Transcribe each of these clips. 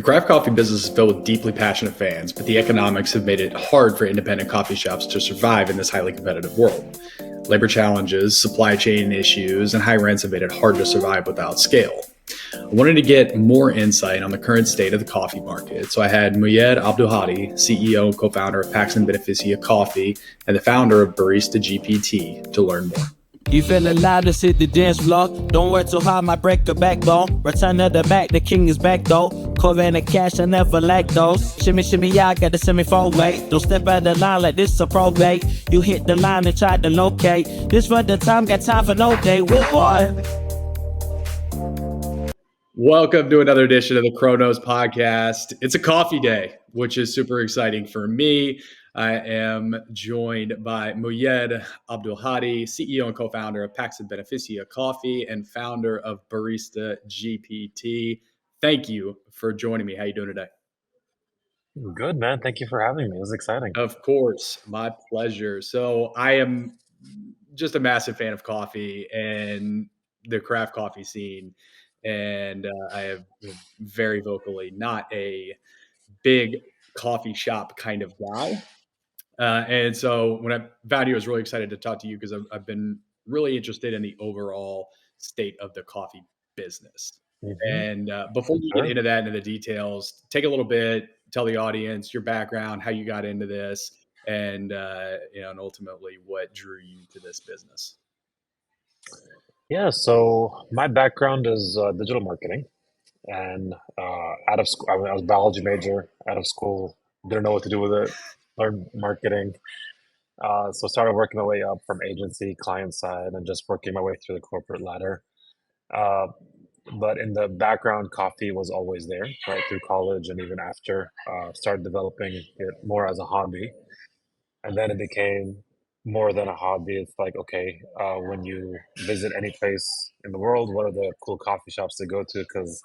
craft coffee business is filled with deeply passionate fans, but the economics have made it hard for independent coffee shops to survive in this highly competitive world. Labor challenges, supply chain issues, and high rents have made it hard to survive without scale. I wanted to get more insight on the current state of the coffee market, so I had Mouyyad Abdulhadi, CEO and co-founder of Pax Beneficia Coffee, and the founder of BaristaGPT, to learn more. You feeling loud, let's hit the dance floor. Don't work too hard, might break a backbone. Return to the back, the king is back though. Covered in cash, I never lack those. Shimmy, shimmy, y'all got the semi-four way. Don't step out the line like this a probate. You hit the line and try to locate. This for the time, got time for no day. What boy? Welcome to another edition of the Krow Knows podcast. It's a coffee day, which is super exciting for me. I am joined by Mouyyad Abdulhadi, CEO and co-founder of Pax Beneficia Coffee and founder of BaristaGPT. Thank you for joining me. How you doing today? Good, man. Thank you for having me. It was exciting. Of course, my pleasure. So I am just a massive fan of coffee and the craft coffee scene. And I have very vocally not a big coffee shop kind of guy. And so when I found you, I was really excited to talk to you because I've been really interested in the overall state of the coffee business. Mm-hmm. And before we get into that, into the details, take a little bit, tell the audience your background, how you got into this, and and ultimately what drew you to this business. Yeah, so my background is digital marketing, and out of school, I was a biology major. Out of school, didn't know what to do with it. Learned marketing, so started working my way up from agency, client side, and just working my way through the corporate ladder. Uh, but in the background, coffee was always there, right through college and even after. Started developing it more as a hobby, and then it became more than a hobby. It's like, okay, when you visit any place in the world, what are the cool coffee shops to go to? Because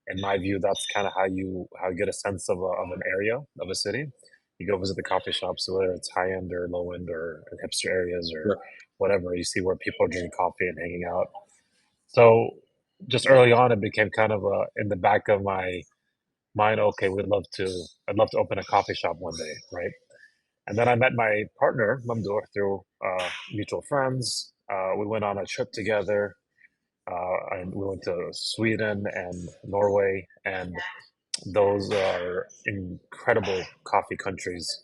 in my view, that's kind of how you get a sense of an area of a city. You go visit the coffee shops, whether it's high end or low end or in hipster areas or Sure. whatever. You see where people are drinking coffee and hanging out. So just early on, it became kind of in the back of my mind. Okay, I'd love to open a coffee shop one day, right? And then I met my partner, Mamdour, through mutual friends. We went on a trip together, and we went to Sweden and Norway, and those are incredible coffee countries,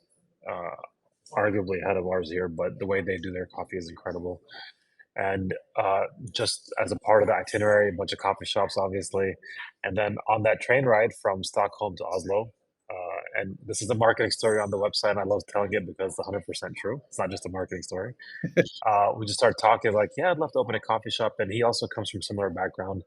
arguably ahead of ours here, but the way they do their coffee is incredible. And just as a part of the itinerary, a bunch of coffee shops, obviously. And then on that train ride from Stockholm to Oslo, and this is a marketing story on the website, and I love telling it because it's 100% true. It's not just a marketing story. We just started talking like, yeah, I'd love to open a coffee shop. And he also comes from similar background.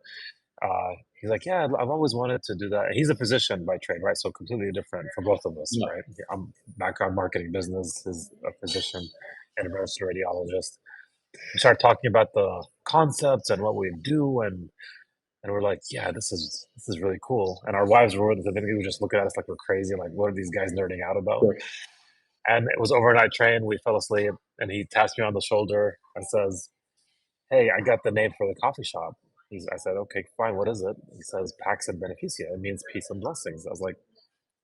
He's like, yeah, I've always wanted to do that. And he's a physician by trade, right? So completely different for both of us, Yeah. right? I'm background marketing business, is a physician and a registered radiologist. We started talking about the concepts and what we do, and we're like, yeah, this is really cool. And our wives were with us, and they would just look at us like we're crazy, like, what are these guys nerding out about? Sure. And it was overnight train. We fell asleep, and he taps me on the shoulder and says, hey, I got the name for the coffee shop. I said, okay, fine. What is it? He says, Pax Beneficia. It means peace and blessings. I was like,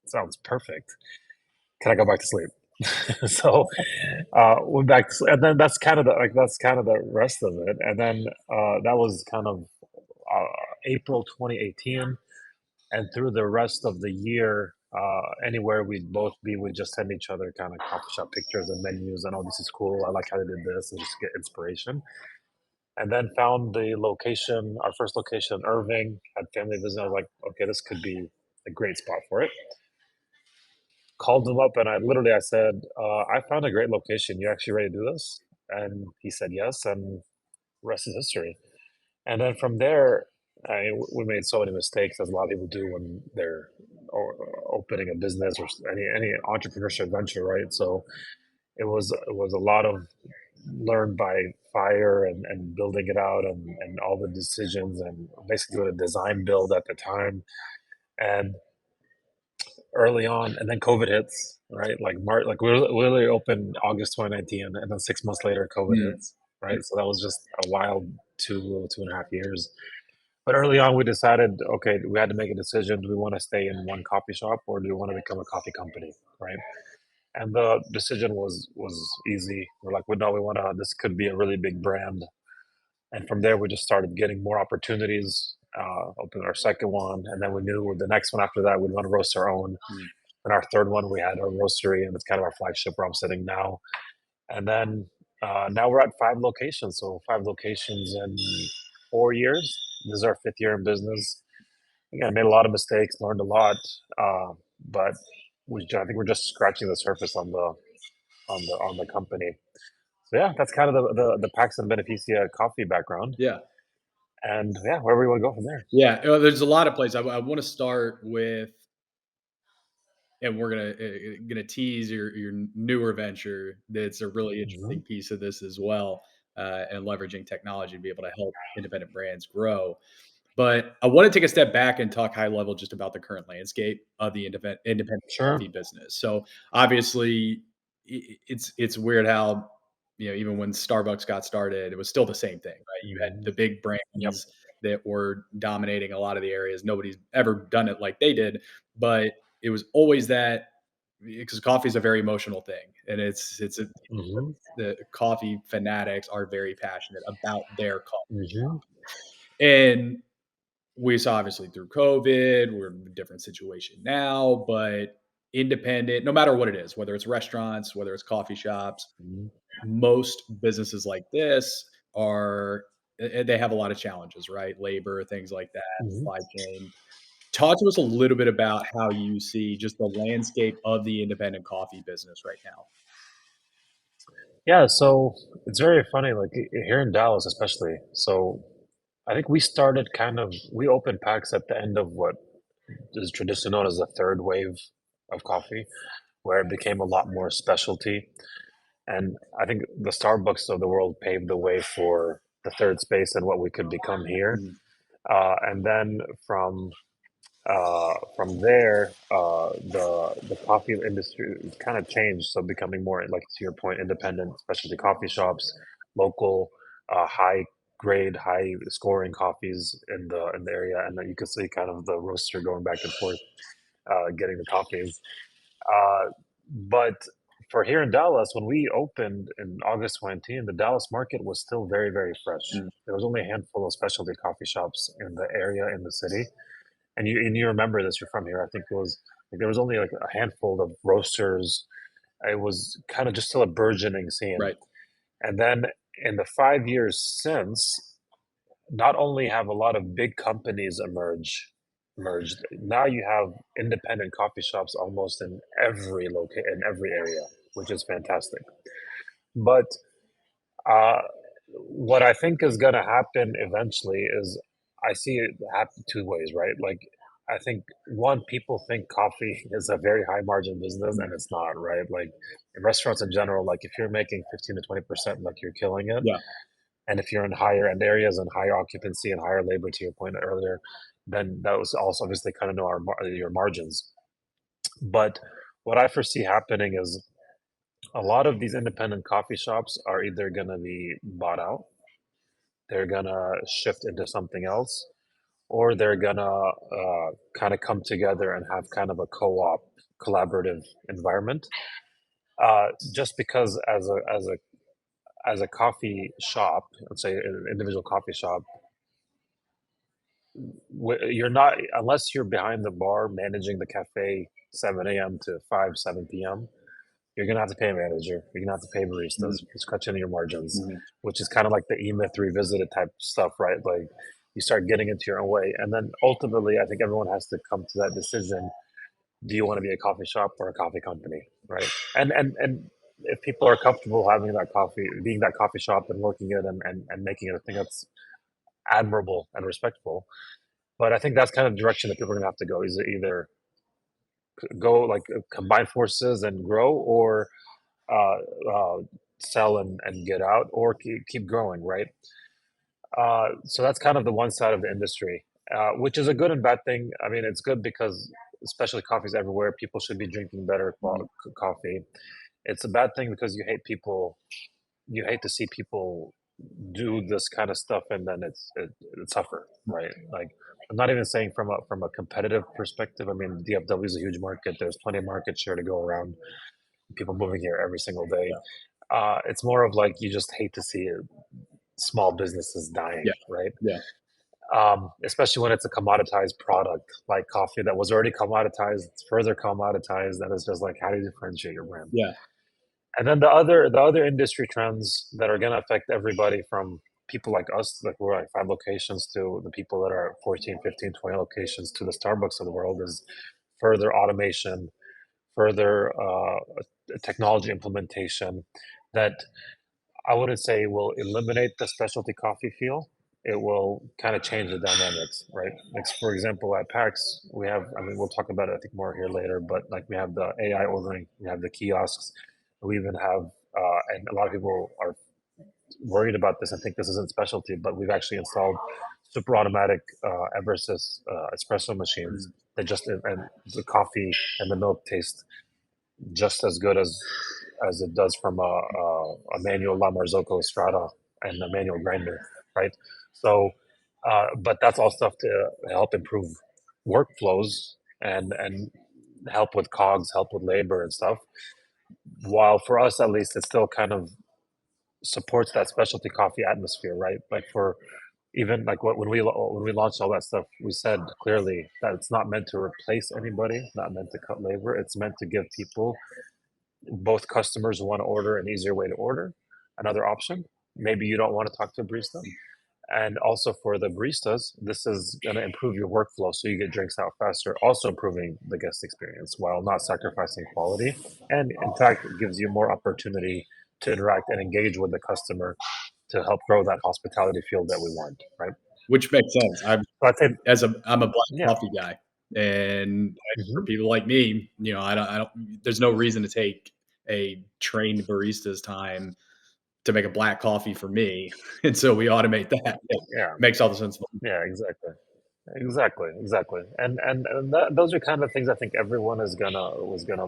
sounds perfect. Can I go back to sleep? So went back to sleep. And then that's kind of the rest of it. And then that was kind of April 2018. And through the rest of the year, anywhere we'd both be, we'd just send each other kind of coffee shop pictures and menus and, oh, this is cool. I like how they did this, and just get inspiration. And then found the location, our first location in Irving, had family visit. I was like, okay, this could be a great spot for it. Called him up, and I said, I found a great location. You actually ready to do this? And he said yes, and the rest is history. And then from there, we made so many mistakes, as a lot of people do when they're opening a business or any entrepreneurship venture, right? So it was a lot of learned by fire and building it out and all the decisions, and basically doing a design build at the time. And early on, and then COVID hits, right? Like we were literally open August 2019, and then 6 months later, COVID hits, right? So that was just a wild 2.5 years. But early on, we decided, okay, we had to make a decision. Do we want to stay in one coffee shop or do we want to become a coffee company, right? And the decision was easy. We're like, well, no, we want to. This could be a really big brand. And from there, we just started getting more opportunities. Opened our second one, and then we knew the next one after that we'd want to roast our own. Mm. And our third one, we had a roastery, and it's kind of our flagship where I'm sitting now. And then now we're at 5 locations. So 5 locations in 4 years. This is our 5th year in business. Again, made a lot of mistakes, learned a lot, but I think we're just scratching the surface on the company. So yeah, that's kind of the Pax and Beneficia coffee background, Yeah. and yeah, wherever we want to go from there. Yeah. There's a lot of places. I want to start with, and we're gonna tease your newer venture. That's a really Hmm. interesting piece of this as well, and leveraging technology to be able to help independent brands grow. But I want to take a step back and talk high level just about the current landscape of the independent Sure. coffee business. So obviously, it's weird how, even when Starbucks got started, it was still the same thing, right? You had Hmm. the big Yep. brands that were dominating a lot of the areas. Nobody's ever done it like they did, but it was always that, because coffee is a very emotional thing, and Hmm. the coffee fanatics are very passionate about their coffee. Hmm. And we saw, obviously, through COVID, we're in a different situation now, but independent, no matter what it is, whether it's restaurants, whether it's coffee shops, Hmm. most businesses like this they have a lot of challenges, right? Labor, things like that, Hmm. supply chain. Talk to us a little bit about how you see just the landscape of the independent coffee business right now. Yeah, so it's very funny, like here in Dallas, especially. So I think we opened packs at the end of what is traditionally known as the third wave of coffee, where it became a lot more specialty. And I think the Starbucks of the world paved the way for the third space and what we could become here. Mhm. And then from there, the coffee industry kind of changed, so becoming more, like to your point, independent specialty coffee shops, local, high grade, high scoring coffees in the area, and then you can see kind of the roaster going back and forth, getting the coffees. Uh, but for here in Dallas, when we opened in August 2019, the Dallas market was still very, very fresh. Mm. There was only a handful of specialty coffee shops in the area, in the city, and you remember this. You're from here. I think it was like there was only like a handful of roasters. It was kind of just still a burgeoning scene. Right. And then in the 5 years since, not only have a lot of big companies merged, now you have independent coffee shops almost in every area, which is fantastic. But uh, what I think is going to happen eventually is I see it happen 2 ways, right? Like, I think one, people think coffee is a very high margin business, Mm. and it's not, right? Like in restaurants in general, like if you're making 15 to 20%, like you're killing it. Yeah. And if you're in higher end areas and higher occupancy and higher labor, to your point earlier, then that was also obviously kind of know your margins. But what I foresee happening is a lot of these independent coffee shops are either going to be bought out, they're going to shift into something else, or they're going to kind of come together and have kind of a co-op collaborative environment. Just because as a coffee shop, let's say an individual coffee shop, you're not, unless you're behind the bar managing the cafe 7 a.m. to 5 7 p.m. You're gonna have to pay a manager. You're gonna have to pay baristas, Mhm. which cuts into your margins, Mhm. which is kind of like the E-Myth revisited type stuff, right? Like you start getting into your own way, and then ultimately, I think everyone has to come to that decision: do you want to be a coffee shop or a coffee company, right? And if people are comfortable having that coffee, being that coffee shop, and working it and making it, I think that's admirable and respectful. But I think that's kind of the direction that people are gonna have to go. Is either go like combine forces and grow, or uh, uh, sell and get out, or keep growing, right? So that's kind of the one side of the industry, which is a good and bad thing. I mean, it's good because especially coffee's everywhere. People should be drinking better Mhm. coffee. It's a bad thing because you hate to see people. do this kind of stuff and then it's suffer, right? Like I'm not even saying from a competitive perspective. I mean, DFW is a huge market. There's plenty of market share to go around. People moving here every single day. Yeah. It's more of like you just hate to see small businesses dying, Yeah. right? Yeah. Especially when it's a commoditized product like coffee that was already commoditized, it's further commoditized, and it's just like how do you differentiate your brand? Yeah. And then the other industry trends that are going to affect everybody from people like us, like we're at 5 locations, to the people that are at 14, 15, 20 locations, to the Starbucks of the world, is further automation, further technology implementation that I wouldn't say will eliminate the specialty coffee feel. It will kind of change the dynamics, right? Like for example, at PAX, we have, I mean, we'll talk about it, I think, more here later, but like we have the AI ordering, we have the kiosks, we even have, and a lot of people are worried about this and think this isn't specialty, but we've actually installed super automatic Eversys espresso machines Mhm. that just, and the coffee and the milk taste just as good as it does from a manual La Marzocco Strata and a manual grinder, right? So, but that's all stuff to help improve workflows and help with cogs, help with labor and stuff. While for us, at least, it still kind of supports that specialty coffee atmosphere, right? Like for even like when we launched all that stuff, we said clearly that it's not meant to replace anybody, not meant to cut labor. It's meant to give people, both customers who want to order, an easier way to order, another option. Maybe you don't want to talk to a barista. And also for the baristas, this is going to improve your workflow so you get drinks out faster, also improving the guest experience while not sacrificing quality. And in fact, it gives you more opportunity to interact and engage with the customer to help grow that hospitality field that we want, right? Which makes sense. So I'd say, I'm a black yeah. coffee guy, and for Hmm. people like me, I don't. There's no reason to take a trained barista's time to make a black coffee for me, and so we automate that. It Yeah. makes all the sense. Yeah, exactly. Exactly. And those are kind of things I think everyone is gonna was gonna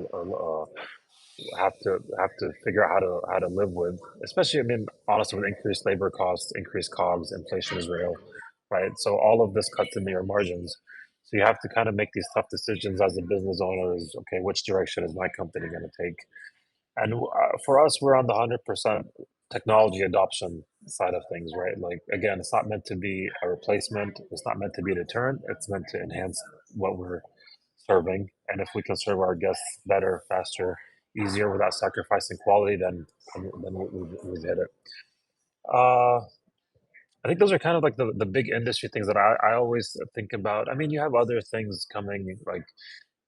have to figure out how to live with. Especially, I mean, honestly, with increased labor costs, increased cogs, inflation is real, right? So all of this cuts into your margins. So you have to kind of make these tough decisions as a business owner. Is okay, which direction is my company going to take? And for us, we're on the 100% technology adoption side of things, right? Like, again, it's not meant to be a replacement. It's not meant to be a deterrent. It's meant to enhance what we're serving. And if we can serve our guests better, faster, easier without sacrificing quality, then we've hit it. Uh, I think those are kind of like the big industry things that I always think about. I mean, you have other things coming, like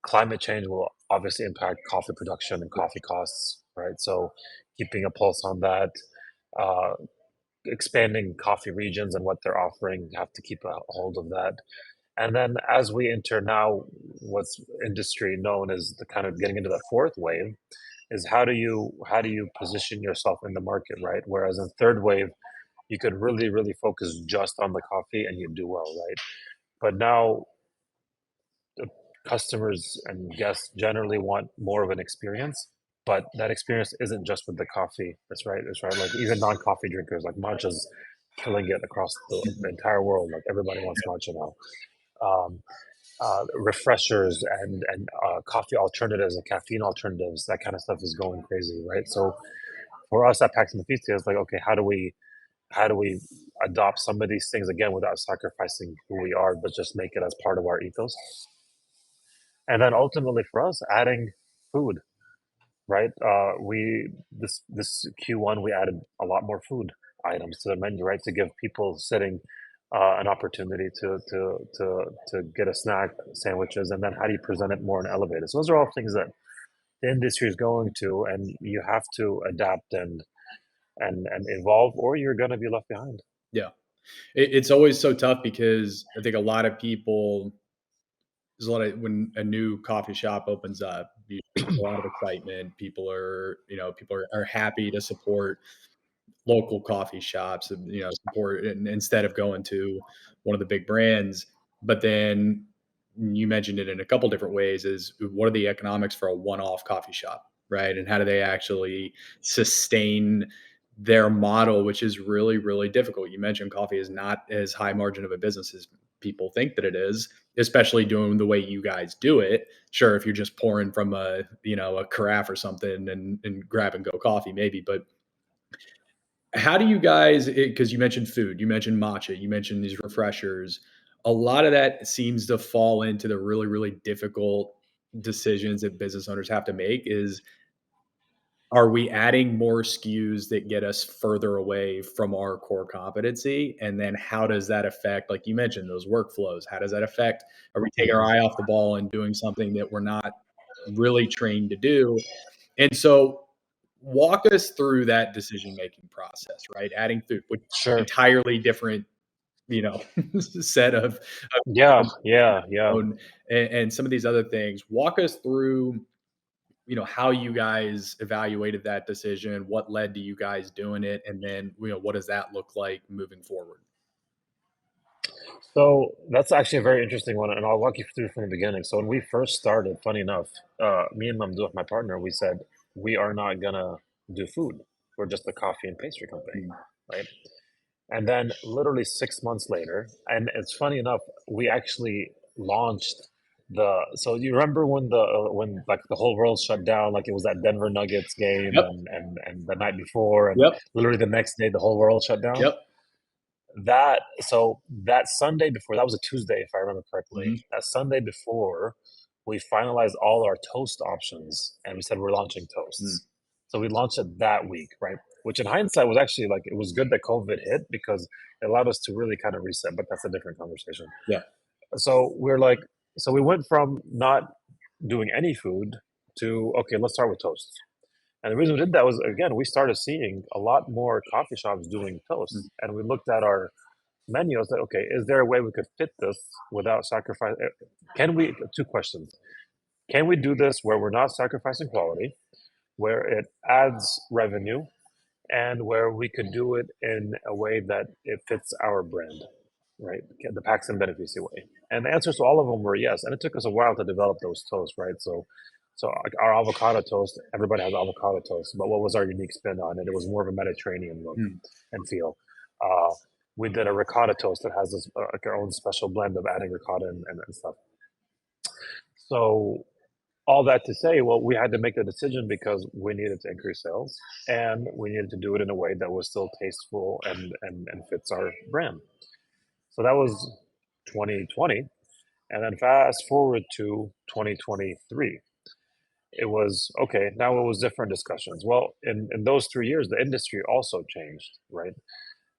climate change will obviously impact coffee production and coffee costs, right? So keeping a pulse on that, uh, expanding coffee regions and what they're offering, you have to keep a hold of that. And then as we enter now, what's industry known as the kind of getting into the fourth wave is how do you position yourself in the market, right? Whereas in third wave, you could really focus just on the coffee and you do well, right? But now the customers and guests generally want more of an experience, but that experience isn't just with the coffee. That's right. That's right. Like even non-coffee drinkers, like matcha's killing it across the entire world. Like everybody wants matcha now. Um, Refreshers and coffee alternatives and caffeine alternatives, that kind of stuff is going crazy, right? So for us at Pax Beneficia, it's like, okay, how do we adopt some of these things again without sacrificing who we are, but just make it as part of our ethos? And then ultimately for us, adding food, right? We this Q1 we added a lot more food items to the menu, right, to give people sitting an opportunity to get a snack, sandwiches, and then how do you present it more and elevate it? So those are all things that the industry is going to, and you have to adapt and evolve, or you're going to be left behind. Yeah, it's always so tough because I think a lot of people. There's a lot of when a new coffee shop opens up, there's a lot of excitement. People are happy to support local coffee shops, and, support instead of going to one of the big brands. But then you mentioned it in a couple different ways is what are the economics for a one-off coffee shop, right? And how do they actually sustain their model, which is really, really difficult. You mentioned coffee is not as high margin of a business as people think that it is, especially doing the way you guys do it. Sure, if you're just pouring from a, a carafe or something and grab and go coffee, maybe, but how do you guys, because you mentioned food, you mentioned matcha, you mentioned these refreshers. A lot of that seems to fall into the really, really difficult decisions that business owners have to make is, are we adding more SKUs that get us further away from our core competency? And then how does that affect, like you mentioned, those workflows? How does that affect? Are we taking our eye off the ball and doing something that we're not really trained to do? And so walk us through that decision-making process, right? Adding food, which Sure. entirely different, you know, set Yeah, of yeah, yeah. and some of these other things. Walk us through, how you guys evaluated that decision, what led to you guys doing it, and then, what does that look like moving forward? So that's actually a very interesting one, and I'll walk you through from the beginning. So when we first started, funny enough, me and Mamdouh, my partner, we said we are not gonna do food. We're just a coffee and pastry company, Mm. right? And then literally 6 months later, and it's funny enough, we actually launched the. So you remember when like the whole world shut down, like it was that Denver Nuggets game, Yep. and the night before, and Yep. literally the next day the whole world shut down. Yep. That Sunday before, that was a Tuesday if I remember correctly. Mhm. That Sunday before, we finalized all our toast options, and we said we're launching Mm. toasts. So we launched it that week, right? Which in hindsight was actually like it was good that COVID hit because it allowed us to really kind of reset, but that's a different conversation. Yeah. So we're like, so we went from not doing any food to okay, let's start with toast. And the reason we did that was again, we started seeing a lot more coffee shops doing Mm. toast, and we looked at our menu. I was like, okay, is there a way we could fit this without sacrifice? Can we? Two questions. Can we do this where we're not sacrificing quality, where it adds revenue, and where we could do it in a way that it fits our brand, right? The Pax Beneficia way. And the answers to all of them were yes. And it took us a while to develop those toasts, right? So like our avocado toast, everybody has avocado toast, but what was our unique spin on it? It was more of a Mediterranean look Mm. and feel. Uh, we did a ricotta toast that has this like our own special blend of adding ricotta and stuff. So all that to say, well, we had to make a decision because we needed to increase sales and we needed to do it in a way that was still tasteful and fits our brand. So that was 2020. And then fast forward to 2023. It was okay. Now it was different discussions. Well, in those 3 years, the industry also changed, right?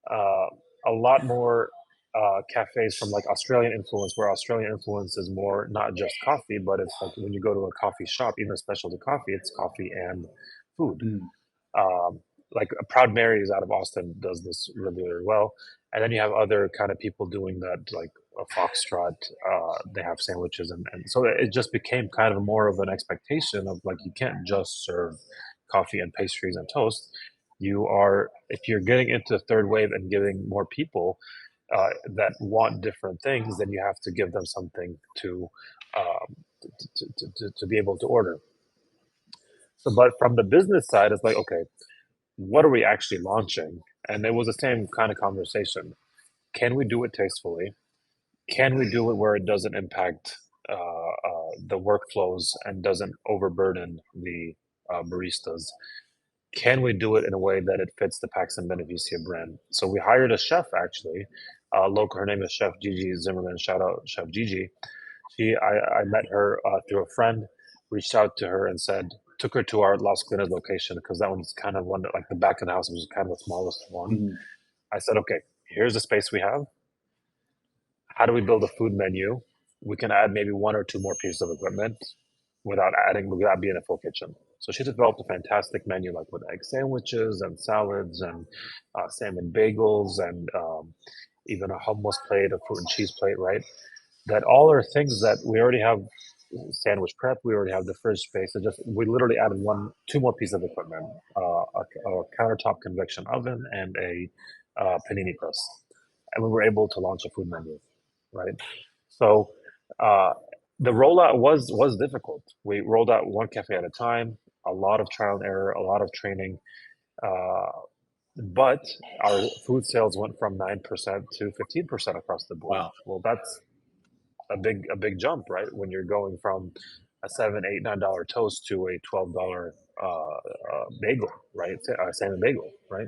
uh, a lot more cafes from like Australian influence, where Australian influence is more not just coffee, but it's like when you go to a coffee shop, even a specialty coffee, it's coffee and food. Mm. Um, like Proud Mary's out of Austin does this really, really well. And then you have other kind of people doing that, like a Foxtrot. They have sandwiches, and so it just became kind of more of an expectation of like you can't just serve coffee and pastries and toast. You are if you're getting into the third wave and giving more people that want different things, then you have to give them something to be able to order. So, but from the business side, it's like okay, what are we actually launching? And it was the same kind of conversation. Can we do it tastefully? Can we do it where it doesn't impact the workflows and doesn't overburden the baristas? Can we do it in a way that it fits the Pax and Beneficia brand? So we hired a chef actually, local. Her name is Chef Gigi Zimmerman. Shout out Chef Gigi. I met her through a friend, reached out to her and said, took her to our Las Colinas location because that one's kind of one that, like the back of the house was kind of the smallest one. Mhm. I said, okay, here's the space we have. How do we build a food menu? We can add maybe one or two more pieces of equipment without being a full kitchen. So she developed a fantastic menu, like with egg sandwiches and salads and salmon bagels and even a hummus plate, a fruit and cheese plate, right? That all are things that we already have sandwich prep. We already have the fridge space. It just we literally added two more pieces of equipment: a countertop convection oven and a panini press, and we were able to launch a food menu, right? So uh, the rollout was difficult. We rolled out one cafe at a time, a lot of trial and error, a lot of training. Uh, but our food sales went from 9% to 15% across the board. Wow. Well, that's a big jump, right? When you're going from a $7, $8, $9 toast to a $12 bagel, right? Salmon bagel, right?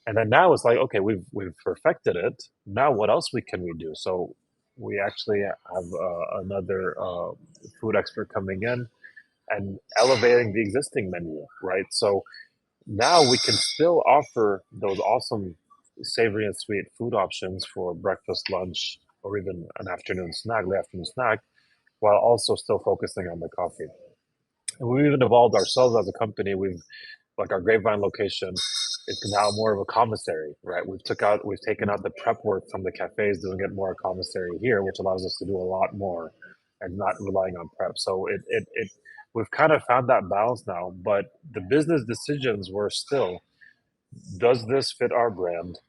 And then now it's like, okay, we've perfected it. Now what else can we do? So we actually have another food expert coming in and elevating the existing menu, right? So now we can still offer those awesome savory and sweet food options for breakfast, lunch, or even an afternoon snack, late afternoon snack, while also still focusing on the coffee. And we've even evolved ourselves as a company. We've like our Grapevine location is now more of a commissary, right? We've taken out the prep work from the cafes, doing it more commissary here, which allows us to do a lot more and not relying on prep. So we've kind of found that balance now, but the business decisions were still, does this fit our brand?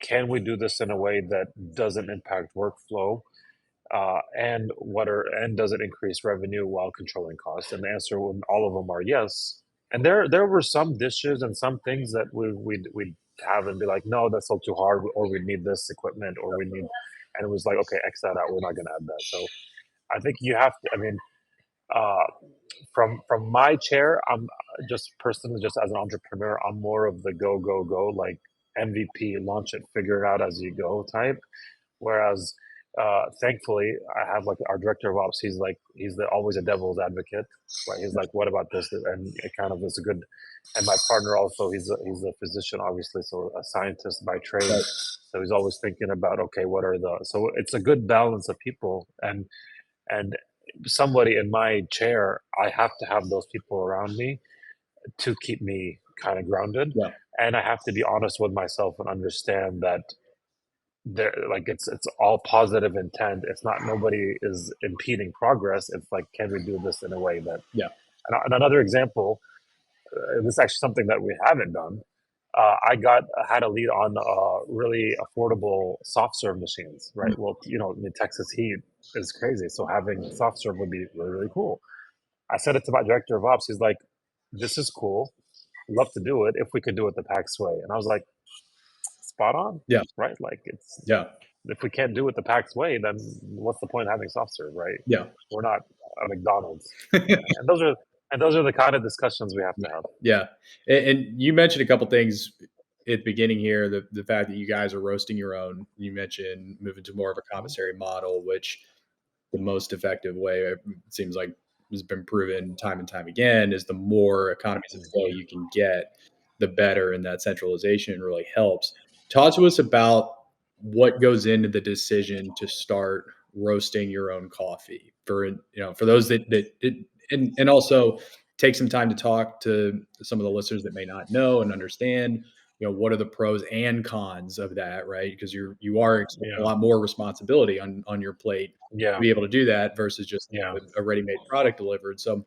Can we do this in a way that doesn't impact workflow? And does it increase revenue while controlling costs? And the answer when all of them are yes. And there were some dishes and some things that we'd have and be like, no, that's still too hard, or we need this equipment, or we need, and it was like, okay, X that out. We're not going to add that. So I think you have to. I mean, uh, from my chair, I'm just personally, just as an entrepreneur, I'm more of the go go go, like MVP, launch it, figure it out as you go type. Whereas, thankfully, I have like our director of ops. Always a devil's advocate, right? He's like, "What about this?" And it kind of is a good. And my partner also, he's a physician, obviously, so a scientist by trade. Right. So he's always thinking about, okay, what are the? So it's a good balance of people, and somebody in my chair, I have to have those people around me to keep me kind of grounded, Yeah. and I have to be honest with myself and understand that there, like it's all positive intent. It's not, nobody is impeding progress. It's like, can we do this in a way that, Yeah. and another example, this is actually something that we haven't done. Had a lead on really affordable soft serve machines, Mm. right? Well, the Texas heat is crazy, so having soft serve would be really, really cool. I said it to my director of ops. He's like, this is cool, love to do it if we could do it the Pax way. And I was like, spot on, Yeah. right? Like, it's, Yeah. if we can't do it the Pax way, then what's the point of having soft serve, right? Yeah. We're not a McDonald's, and those are the kind of discussions we have to have. Yeah. And you mentioned a couple things at the beginning here, the fact that you guys are roasting your own. You mentioned moving to more of a commissary model, which the most effective way, it seems like, has been proven time and time again, is the more economies of scale you can get, the better, and that centralization really helps. Talk to us about what goes into the decision to start roasting your own coffee for those and also take some time to talk to some of the listeners that may not know and understand, what are the pros and cons of that, right? Because you are expecting a Yeah, lot more responsibility on your plate to yeah, be able to do that versus just yeah. a ready-made product delivered. So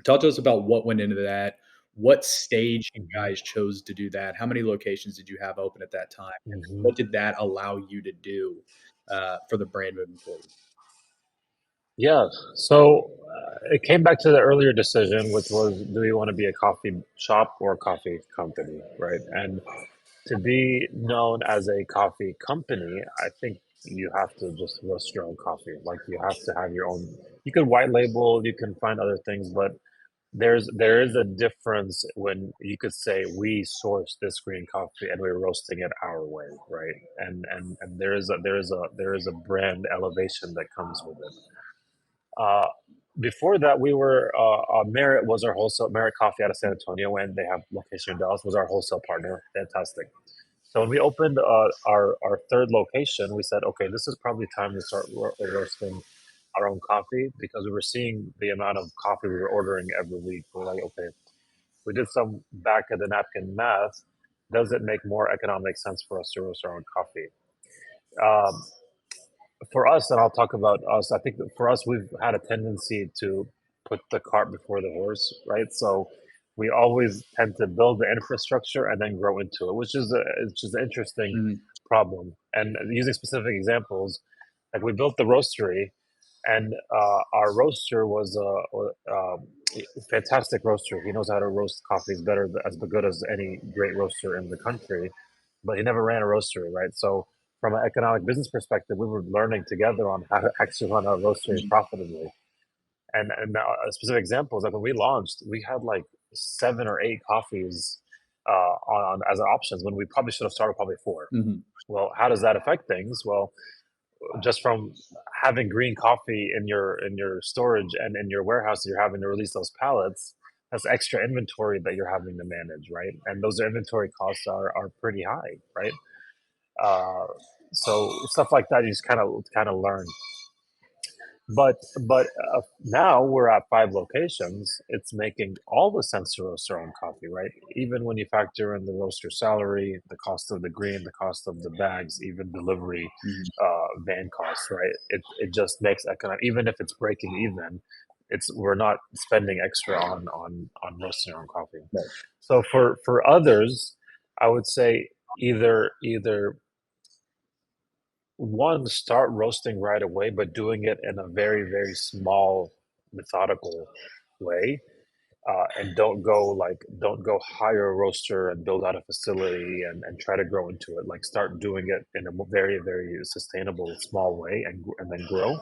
talk to us about what went into that, what stage you hmm guys chose to do that, how many locations did you have open at that time, and hmm what did that allow you to do for the brand moving forward? Yeah. So it came back to the earlier decision, which was, do we want to be a coffee shop or a coffee company, right? And to be known as a coffee company, I think you have to just roast your own coffee. Like, you have to have your own. You can white label, you can find other things, but there is a difference when you could say, we source this green coffee and we're roasting it our way, right? And there is a brand elevation that comes with it. Uh, Before that, we were Merit was our wholesale. Merit Coffee out of San Antonio, and they have location in Dallas. Was our wholesale partner. Fantastic. So when we opened our third location, we said, okay, this is probably time to start roasting our own coffee, because we were seeing the amount of coffee we were ordering every week. We're like, okay, we did some back of the napkin math. Does it make more economic sense for us to roast our own coffee? Um, for us, and I'll talk about us, I think that for us, we've had a tendency to put the cart before the horse, right? So we always tend to build the infrastructure and then grow into it, which is an interesting Mhm. problem. And using specific examples, like, we built the roastery, and our roaster was fantastic roaster. He knows how to roast coffees better, as good as any great roaster in the country. But he never ran a roastery, right? So from an economic business perspective, we were learning together on how to actually run a roastery Mhm. profitably. And a specific example is like when we launched, we had like 7 or 8 coffees on as options when we probably should have started probably 4. Mhm. Well, how does that affect things? Well, just from having green coffee in your storage and in your warehouse, you're having to release those pallets. That's extra inventory that you're having to manage, right? And those inventory costs are pretty high, right? Uh, so stuff like that, you just kind of learn. But now we're at 5 locations. It's making all the sense to roast our own coffee, right? Even when you factor in the roaster salary, the cost of the green, the cost of the bags, even delivery, Mhm. van costs, right? It just makes economic. Even if it's breaking even, it's we're not spending extra on roasting our own coffee. Right. So for others, I would say either one, start roasting right away, but doing it in a very, very small, methodical way. And don't go hire a roaster and build out a facility and try to grow into it. Like start doing it in a very, very sustainable, small way and then grow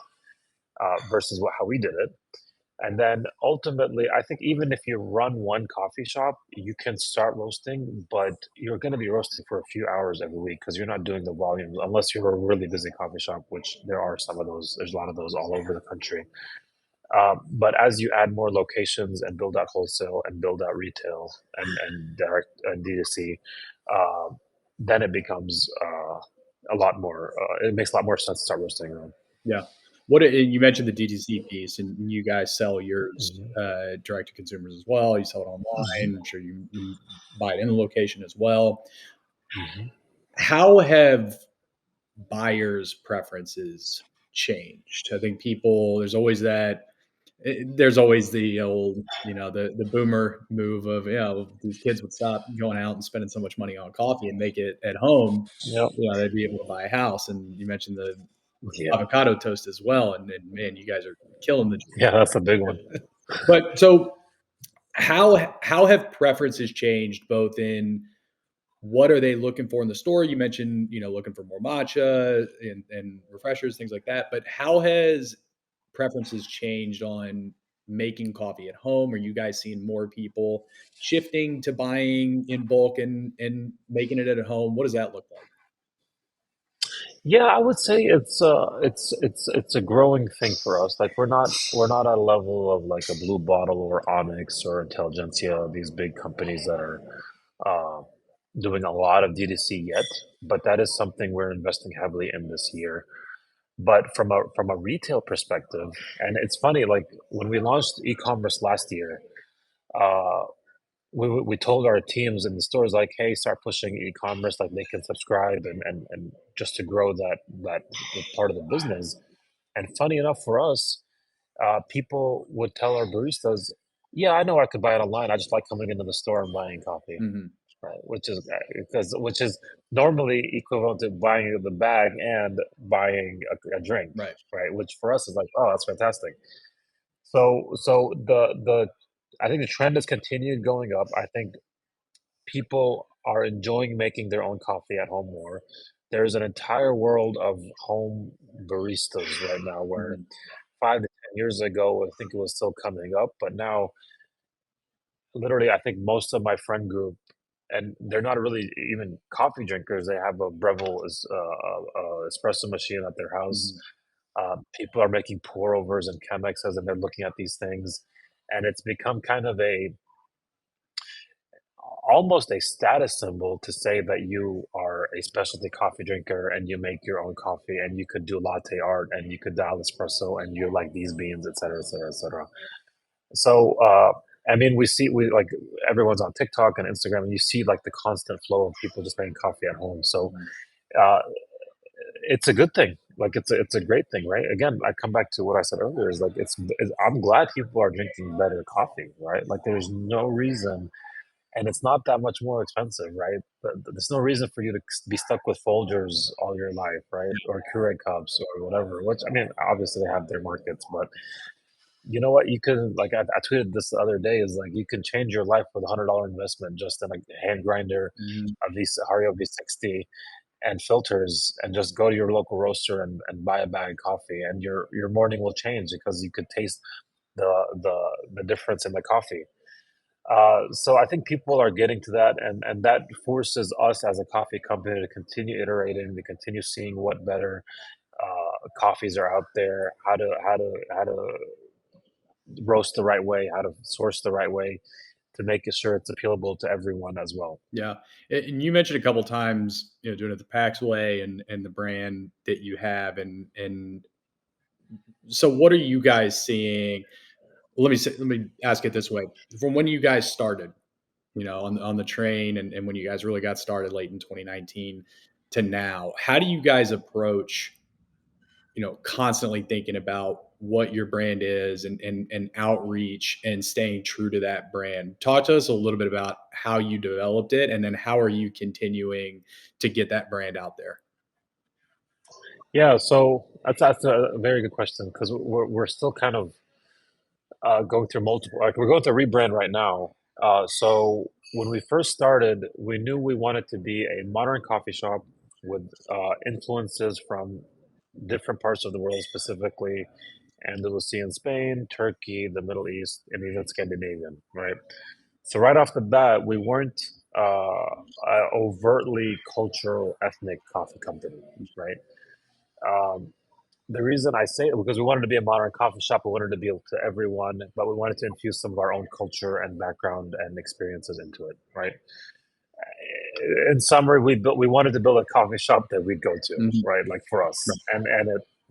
versus how we did it. And then ultimately, I think even if you run one coffee shop, you can start roasting, but you're going to be roasting for a few hours every week because you're not doing the volumes unless you're a really busy coffee shop, which there are some of those. There's a lot of those all over the country. But as you add more locations and build out wholesale and build out retail and direct and D2C, uh, then it becomes a lot more. It makes a lot more sense to start roasting your own. Yeah. What you mentioned the DTC piece, and you guys sell yours Mhm. direct to consumers as well. You sell it Mhm. online. I'm sure you buy it in the location as well. Mhm. How have buyers' preferences changed? I think people there's always the old, the boomer move of, these kids would stop going out and spending so much money on coffee and make it at home, Yep. they'd be able to buy a house. And you mentioned the Yeah. avocado toast as well, and man, you guys are killing the Yeah, that's a big one. but so how have preferences changed both in what are they looking for in the store? You mentioned, looking for more matcha and refreshers, things like that. But how has preferences changed on making coffee at home? Are you guys seeing more people shifting to buying in bulk and making it at home? What does that look like? Yeah, I would say it's a growing thing for us. Like we're not at a level of like a Blue Bottle or Onyx or Intelligentsia, these big companies that are uh, doing a lot of D2C yet. But that is something we're investing heavily in this year. But from a retail perspective, and it's funny, like when we launched e-commerce last year, uh, we told our teams in the stores like, hey, start pushing e-commerce, like they can subscribe and just to grow that part of the business. And funny enough for us, people would tell our baristas, yeah, I know I could buy it online. I just like coming into the store and buying coffee, Mhm. right? Which is normally equivalent to buying the bag and buying a drink, Right. right? Which for us is like, oh, that's fantastic. So the I think the trend has continued going up. I think people are enjoying making their own coffee at home more. There's an entire world of home baristas right now where Mhm. 5 to 10 years ago, I think it was still coming up, but now literally, I think most of my friend group, and they're not really even coffee drinkers. They have a Breville espresso machine at their house. Mhm. People are making pour overs and Chemexes, and they're looking at these things, and it's become kind of a almost a status symbol to say that you are a specialty coffee drinker and you make your own coffee and you could do latte art and you could dial espresso and you like these beans, et cetera, et cetera, et cetera. So, I mean, we like everyone's on TikTok and Instagram, and you see like the constant flow of people just making coffee at home. So, Mhm. uh, it's a good thing. Like it's a great thing, right? Again, I come back to what I said earlier. Is like I'm glad people are drinking better coffee, right? Like there's no reason, and it's not that much more expensive, right? There's no reason for you to be stuck with Folgers all your life, right? Or Keurig cups or whatever. Which I mean, obviously they have their markets, but you know what? You can like I tweeted this the other day is like you can change your life with $100 investment just in a hand grinder, Mhm. a V Hario V60, and filters, and just go to your local roaster and buy a bag of coffee, and your morning will change because you could taste the difference in the coffee. So I think people are getting to that, and that forces us as a coffee company to continue iterating, to continue seeing what better coffees are out there, how to roast the right way, how to source the right way to make it sure it's appealable to everyone as well. Yeah, and you mentioned a couple times, doing it the Pax way and the brand that you have, and so what are you guys seeing? Let me ask it this way: from when you guys started, on the train, and when you guys really got started late in 2019 to now, how do you guys approach, constantly thinking about what your brand is and outreach and staying true to that brand? Talk to us a little bit about how you developed it, and then how are you continuing to get that brand out there? Yeah, so that's a very good question because we're still kind of going through multiple. Like we're going through a rebrand right now. So when we first started, we knew we wanted to be a modern coffee shop with influences from different parts of the world, specifically Andalusian Spain, Turkey, the Middle East, and even Scandinavian, right? So right off the bat, we weren't a overtly cultural ethnic coffee company, right? Um, the reason I say it because we wanted to be a modern coffee shop, we wanted to be able to everyone, but we wanted to infuse some of our own culture and background and experiences into it, right? In summary, we wanted to build a coffee shop that we'd go to, Mhm. right? Like for Right. us, and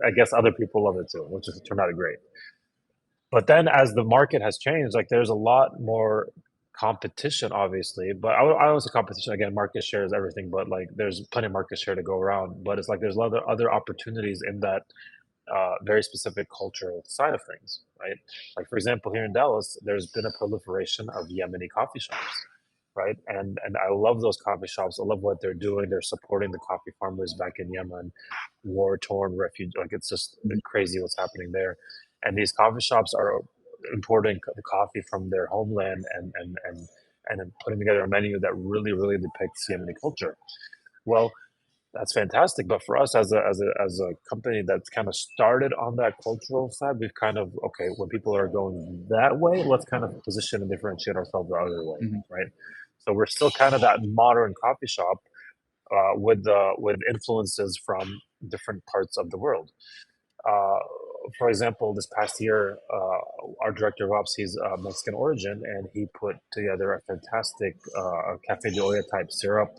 I guess other people love it too, which has turned out great. But then as the market has changed, like there's a lot more competition, obviously. But I was a competition again. Market share is everything, but like there's plenty of market share to go around. But it's like there's a lot of other opportunities in that very specific cultural side of things, right? Like for example, here in Dallas, there's been a proliferation of Yemeni coffee shops, right? And I love those coffee shops. I love what they're doing. They're supporting the coffee farmers back in Yemen, war torn refuge. Like it's just Mhm. crazy what's happening there. And these coffee shops are importing the coffee from their homeland and then putting together a menu that really depicts Yemeni culture. Well, that's fantastic. But for us as a company that's kind of started on that cultural side, we've kind of okay, when people are going that way, let's kind of position and differentiate ourselves the other way, Mhm. right? So we're still kind of that modern coffee shop with influences from different parts of the world. Uh, for example, this past year, our director of ops, he's Mexican origin, and he put together a fantastic cafe de olla type syrup,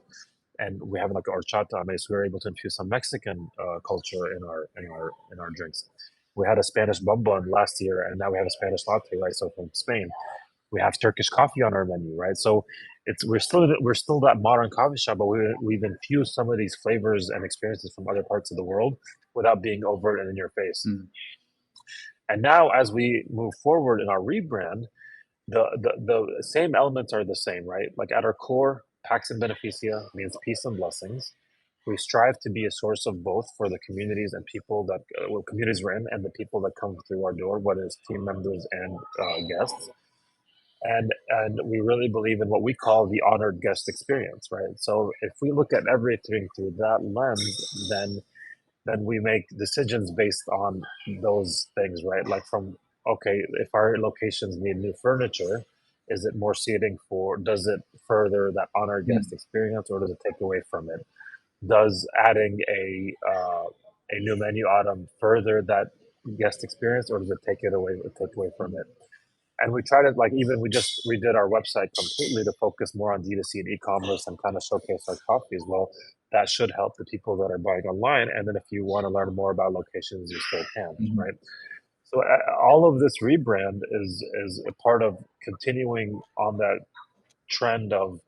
and we have like horchata on it, so we were able to infuse some Mexican culture in our drinks. We had a Spanish bonbon last year, and now we have a Spanish latte, right? So from Spain, we have Turkish coffee on our menu, right? So it's we're still that modern coffee shop, but we've infused some of these flavors and experiences from other parts of the world without being overt and in your face. Mhm. And now, as we move forward in our rebrand, the same elements are the same, right? Like at our core, Pax and Beneficia means peace and blessings. We strive to be a source of both for the communities and people that communities we're in, and the people that come through our door, whether it's team members and guests. And we really believe in what we call the honored guest experience, right? So if we look at everything through that lens, then we make decisions based on those things, right? Like from okay, if our locations need new furniture, is it more seating for? Does it further that honored guest Mhm. experience, or does it take away from it? Does adding a new menu item further that guest experience, or does it take away from it? And we try to like even we just redid our website completely to focus more on D2C and e-commerce and kind of showcase our coffee as well. That should help the people that are buying online. And then if you want to learn more about locations, you still can, Mhm. right? So all of this rebrand is a part of continuing on that trend of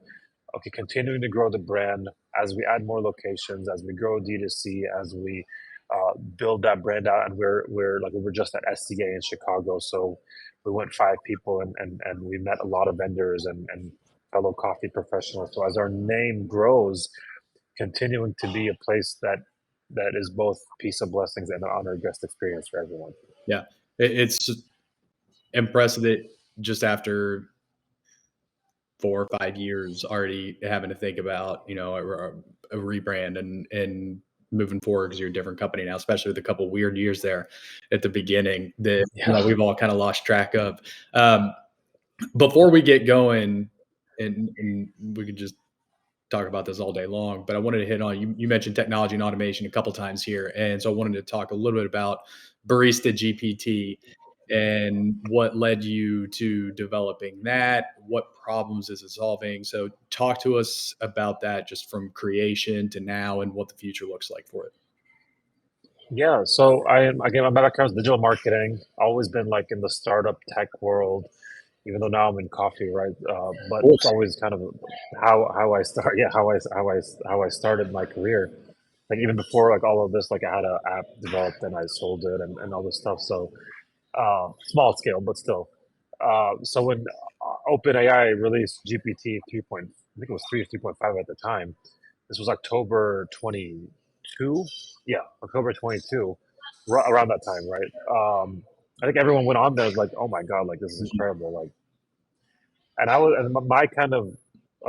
okay, continuing to grow the brand as we add more locations, as we grow D2C, as we build that brand out. And we're like we were just at SCA in Chicago, so we went 5 people and we met a lot of vendors and fellow coffee professionals. So as our name grows, continuing to be a place that is both peace of blessings and an honored guest experience for everyone. Yeah, it's impressed that just after 4 or 5 years already having to think about, a rebrand and moving forward because you're a different company now, especially with a couple weird years there at the beginning that Yeah. we've all kind of lost track of. Before we get going, and we could just talk about this all day long, but I wanted to hit on you mentioned technology and automation a couple times here. And so I wanted to talk a little bit about BaristaGPT and what led you to developing that. What problems is it solving? So talk to us about that just from creation to now and what the future looks like for it. Yeah, so again, my background is digital marketing. Always been like in the startup tech world, even though now I'm in coffee, right? Of But it's course. always kind of how I start, yeah, how I started my career. Like even before like all of this, like I had an app developed and I sold it and all this stuff. So small scale, but still. So when OpenAI released GPT 3. I think it was 3 or 3.5 at the time. This was October 22. Yeah, October 22, around that time, right? I think everyone went on there was like, oh my god, like this is Mhm. incredible, like. And my kind of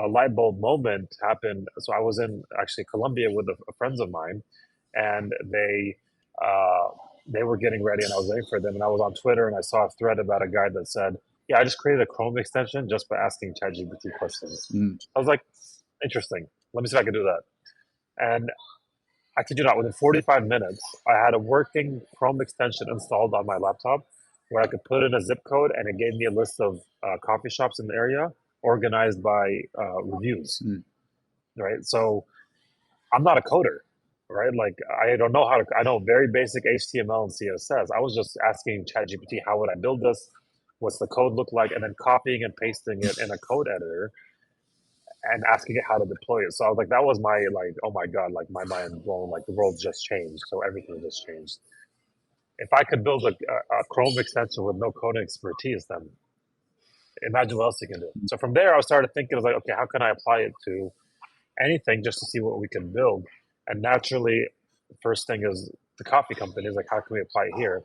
light bulb moment happened. So I was in actually Colombia with friends of mine, and uh, they were getting ready, and I was waiting for them. And I was on Twitter, and I saw a thread about a guy that said, "Yeah, I just created a Chrome extension just by asking ChatGPT questions." Mm. I was like, "Interesting. Let me see if I can do that." And I kid you not, within 45 minutes, I had a working Chrome extension installed on my laptop where I could put in a zip code and it gave me a list of coffee shops in the area organized by reviews, Mm. right? So I'm not a coder, right? Like I don't know I know very basic HTML and CSS. I was just asking ChatGPT, how would I build this? What's the code look like? And then copying and pasting it in a code editor and asking it how to deploy it. So I was like, that was my like, oh my god, like my mind blown, like the world just changed. So everything just changed. If I could build a Chrome extension with no coding expertise, then imagine what else you can do. So from there, I started thinking, I was like, okay, how can I apply it to anything just to see what we can build? And naturally, the first thing is the coffee company is like, how can we apply it here?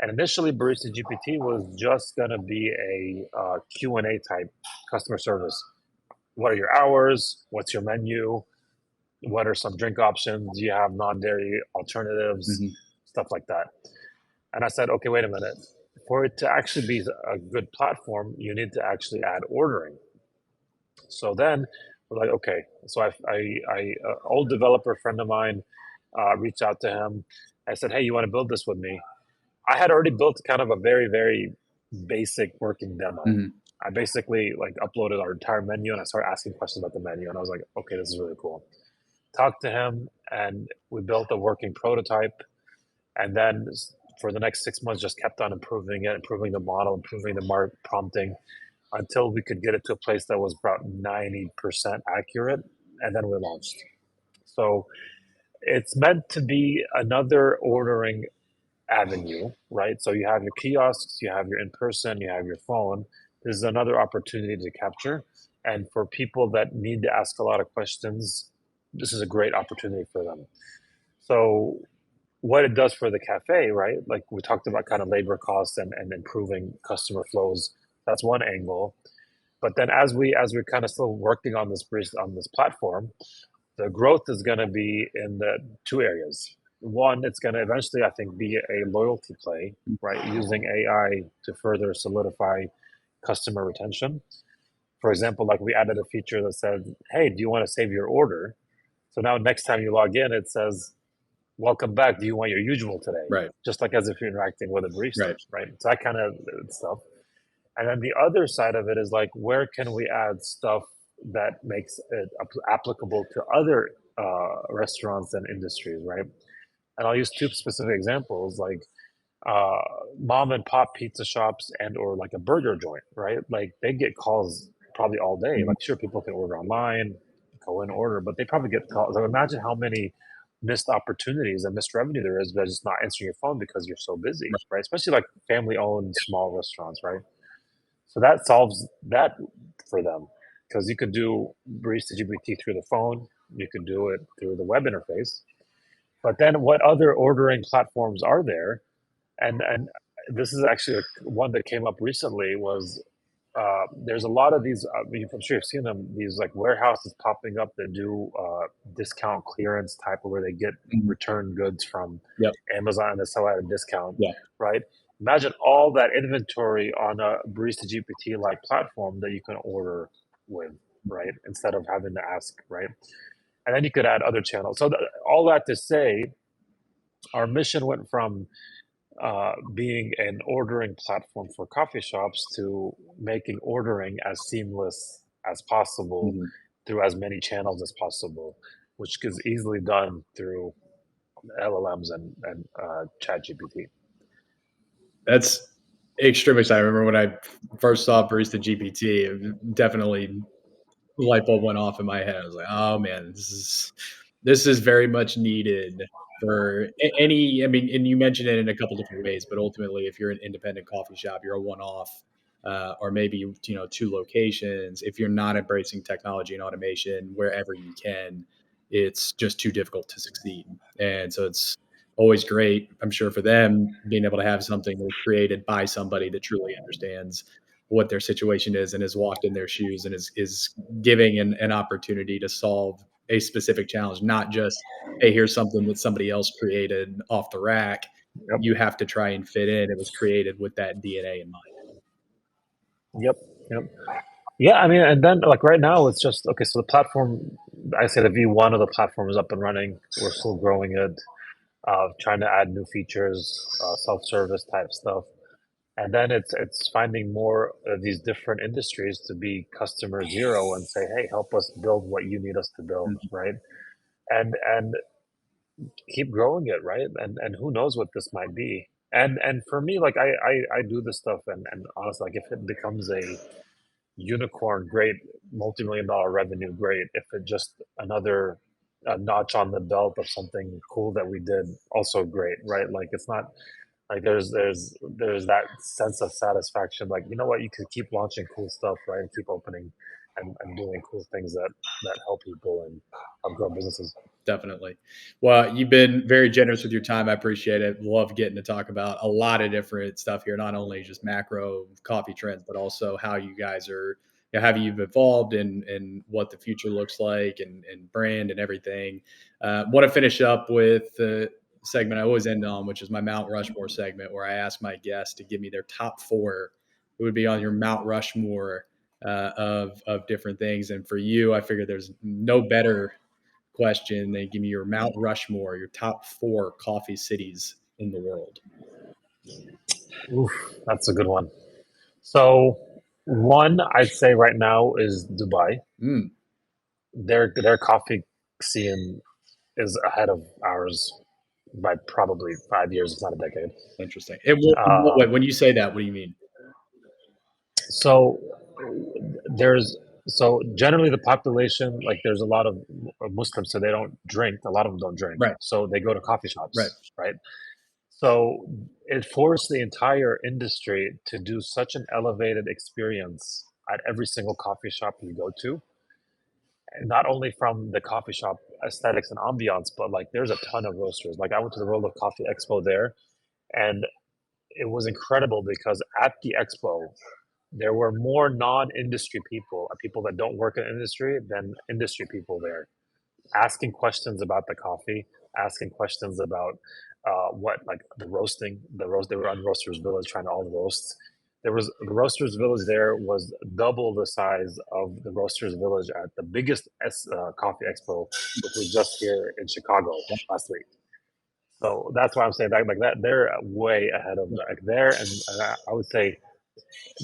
And initially, Barista GPT was just going to be a Q&A type customer service. What are your hours? What's your menu? What are some drink options? Do you have non-dairy alternatives? Mhm. Stuff like that. And I said, okay, wait a minute. For it to actually be a good platform, you need to actually add ordering. So then we're like, okay. So old developer friend of mine reached out to him. I said, hey, you want to build this with me? I had already built kind of a very, very basic working demo. Mhm. I basically like uploaded our entire menu and I started asking questions about the menu. And I was like, okay, this is really cool. Talked to him and we built a working prototype. And then for the next 6 months, just kept on improving it, improving the model, improving the prompting until we could get it to a place that was about 90% accurate. And then we launched. So it's meant to be another ordering avenue, right? So you have your kiosks, you have your in person, you have your phone. This is another opportunity to capture. And for people that need to ask a lot of questions, this is a great opportunity for them. So what it does for the cafe, right? Like we talked about kind of labor costs and improving customer flows. That's one angle. But then as we're kind of still working on this platform, the growth is going to be in the two areas. One, it's going to eventually, I think, be a loyalty play, right? Using AI to further solidify customer retention. For example, like we added a feature that said, "Hey, do you want to save your order?" So now next time you log in, it says, welcome back. Do you want your usual today? Right. Just like as if you're interacting with a barista, Right. right? So that kind of stuff. And then the other side of it is like, where can we add stuff that makes it applicable to other restaurants and industries, right? And I'll use two specific examples, like uh, mom and pop pizza shops and or like a burger joint, right? Like they get calls probably all day. Mhm. Like sure, people can order online, go in order, but they probably get calls. So imagine how many missed opportunities and missed revenue there is by just not answering your phone because you're so busy, Right. right? Especially like family-owned small restaurants, right? So that solves that for them because you could do Barista GPT through the phone, you could do it through the web interface. But then what other ordering platforms are there? And this is actually one that came up recently. Was there's a lot of these. I'm sure you've seen them. These like warehouses popping up that do discount clearance type, of where they get Mhm. return goods from Yep. Amazon and they sell at a discount, Yeah. right? Imagine all that inventory on a Barista GPT like platform that you can order with, right? Instead of having to ask, right? And then you could add other channels. So all that to say, our mission went from being an ordering platform for coffee shops to making ordering as seamless as possible Mhm. through as many channels as possible, which is easily done through LLMs and ChatGPT. That's extremely exciting. I remember when I first saw Barista GPT, it definitely light bulb went off in my head. I was like, "Oh man, this is very much needed for any." I mean, and you mentioned it in a couple different ways, but ultimately, if you're an independent coffee shop, you're a one-off, or maybe two locations. If you're not embracing technology and automation wherever you can, it's just too difficult to succeed. And so it's always great, I'm sure, for them being able to have something that's created by somebody that truly understands what their situation is and has walked in their shoes and is giving an opportunity to solve a specific challenge, not just, hey, here's something that somebody else created off the rack. Yep. You have to try and fit in. It was created with that DNA in mind. Yep. Yep. Yeah, I mean, and then like right now, it's just okay. So the platform, I say the V1 of the platform is up and running. We're still growing it, trying to add new features, self-service type stuff. And then it's finding more of these different industries to be customer zero and say, hey, help us build what you need us to build, Mhm. right? And keep growing it, right? And who knows what this might be. And for me, like I do this stuff, and honestly, like if it becomes a unicorn, great, multi-million dollar revenue, great. If it just another notch on the belt of something cool that we did, also great, right? Like it's not like there's that sense of satisfaction, like you know what, you can keep launching cool stuff, right, and keep opening and doing cool things that help people and help grow businesses. Definitely. Well, you've been very generous with your time. I appreciate it. Love getting to talk about a lot of different stuff here, not only just macro coffee trends, but also how you guys are, how you've evolved and what the future looks like and brand and everything. Want to finish up with the segment I always end on, which is my Mount Rushmore segment, where I ask my guests to give me their top four. It would be on your Mount Rushmore of different things. And for you, I figure there's no better question. They give me your Mount Rushmore, your top four coffee cities in the world. Oof, that's a good one. So one I'd say right now is Dubai. Mm, Their coffee scene is ahead of ours by probably 5 years, if not a decade. interesting. And wait, Um, when you say that, what do you mean? so there's so generally the population, like there's a lot of Muslims, so they don't drink. A lot of them don't drink, Right, so they go to coffee right. shops, right? So it forced the entire industry to do such an elevated experience at every single coffee shop you go to, and not only from the coffee shop aesthetics and ambiance, but like there's a ton of roasters. Like I went to the World of Coffee Expo there, and it was incredible because at the expo there were more non-industry people, people that don't work in industry, than industry people there, asking questions about the coffee, asking questions about what like the roasting, the roast. They were on Roasters Village trying all the roasts. There was the Roasters Village. There was double the size of the Roasters Village at the biggest coffee expo, which was just here in Chicago last week. So that's why I'm saying that, like that, they're way ahead of like there, and I would say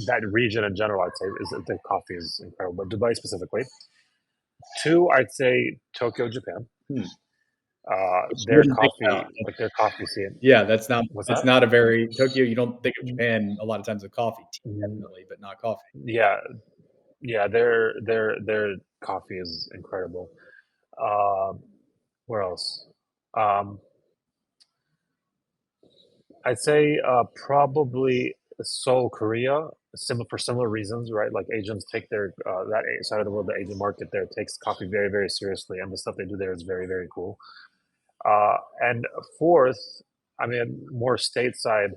that region in general, I'd say is the coffee is incredible, but Dubai specifically. Two, I'd say Tokyo, Japan. Hmm. Which you Their wouldn't think coffee, about. like their coffee scene. Yeah, that's not. What's It's that? not a very Tokyo. You don't think of Japan a lot of times with coffee. Tea, Mm, definitely, but not coffee. yeah, yeah. Their coffee is incredible. Um, where else? Um, I'd say probably Seoul, Korea. Similar for similar reasons, right? Like Asians take their that side of the world, the Asian market there takes coffee very, very seriously, and the stuff they do there is very, very cool. And fourth, I mean, more stateside.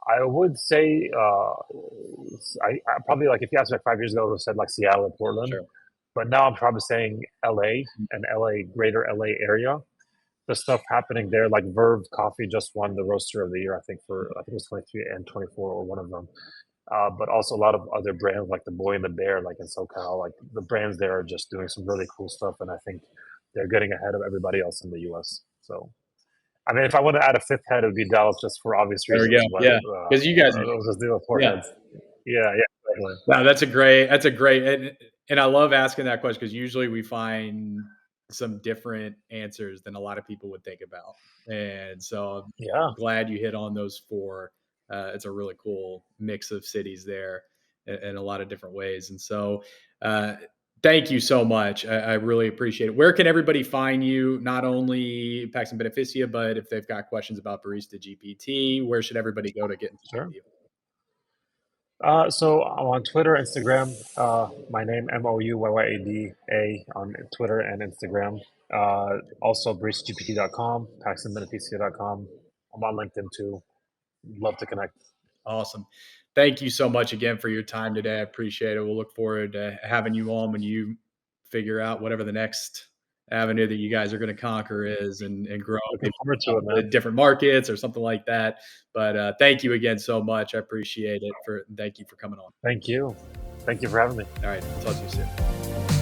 I would say, I probably, like, if you asked me like 5 years ago, I would have said like Seattle or Portland. Sure. But now I'm probably saying LA and LA, greater LA area. The stuff happening there, like Verve Coffee just won the Roaster of the Year, I think it was 23 and 24 or one of them. But also a lot of other brands like the Boy and the Bear, like in SoCal, like the brands there are just doing some really cool stuff, and I think they're getting ahead of everybody else in the U.S. So, I mean, if I want to add a fifth head, it would be Dallas, just for obvious There we go. reasons. But Yeah, because you guys, those are the four yeah. heads. Yeah, definitely. Wow, that's a great, and I love asking that question because usually we find some different answers than a lot of people would think about, and so Yeah, I'm glad you hit on those four. It's a really cool mix of cities there in a lot of different ways, and so thank you so much. I really appreciate it. Where can everybody find you? Not only Pax Beneficia, but if they've got questions about BaristaGPT, where should everybody go to get in touch sure. with you? So I'm on Twitter, Instagram. My name Mouyyada on Twitter and Instagram. Also BaristaGPT.com, PaxtonBeneficia.com. I'm on LinkedIn too. Love to connect. Awesome. Thank you so much again for your time today. I appreciate it. We'll look forward to having you on when you figure out whatever the next avenue that you guys are going to conquer is and grow Looking maybe forward to it, man. different markets or something like that. But thank you again so much. I appreciate it. Thank you for coming on. Thank you. Thank you for having me. All right. Talk to you soon.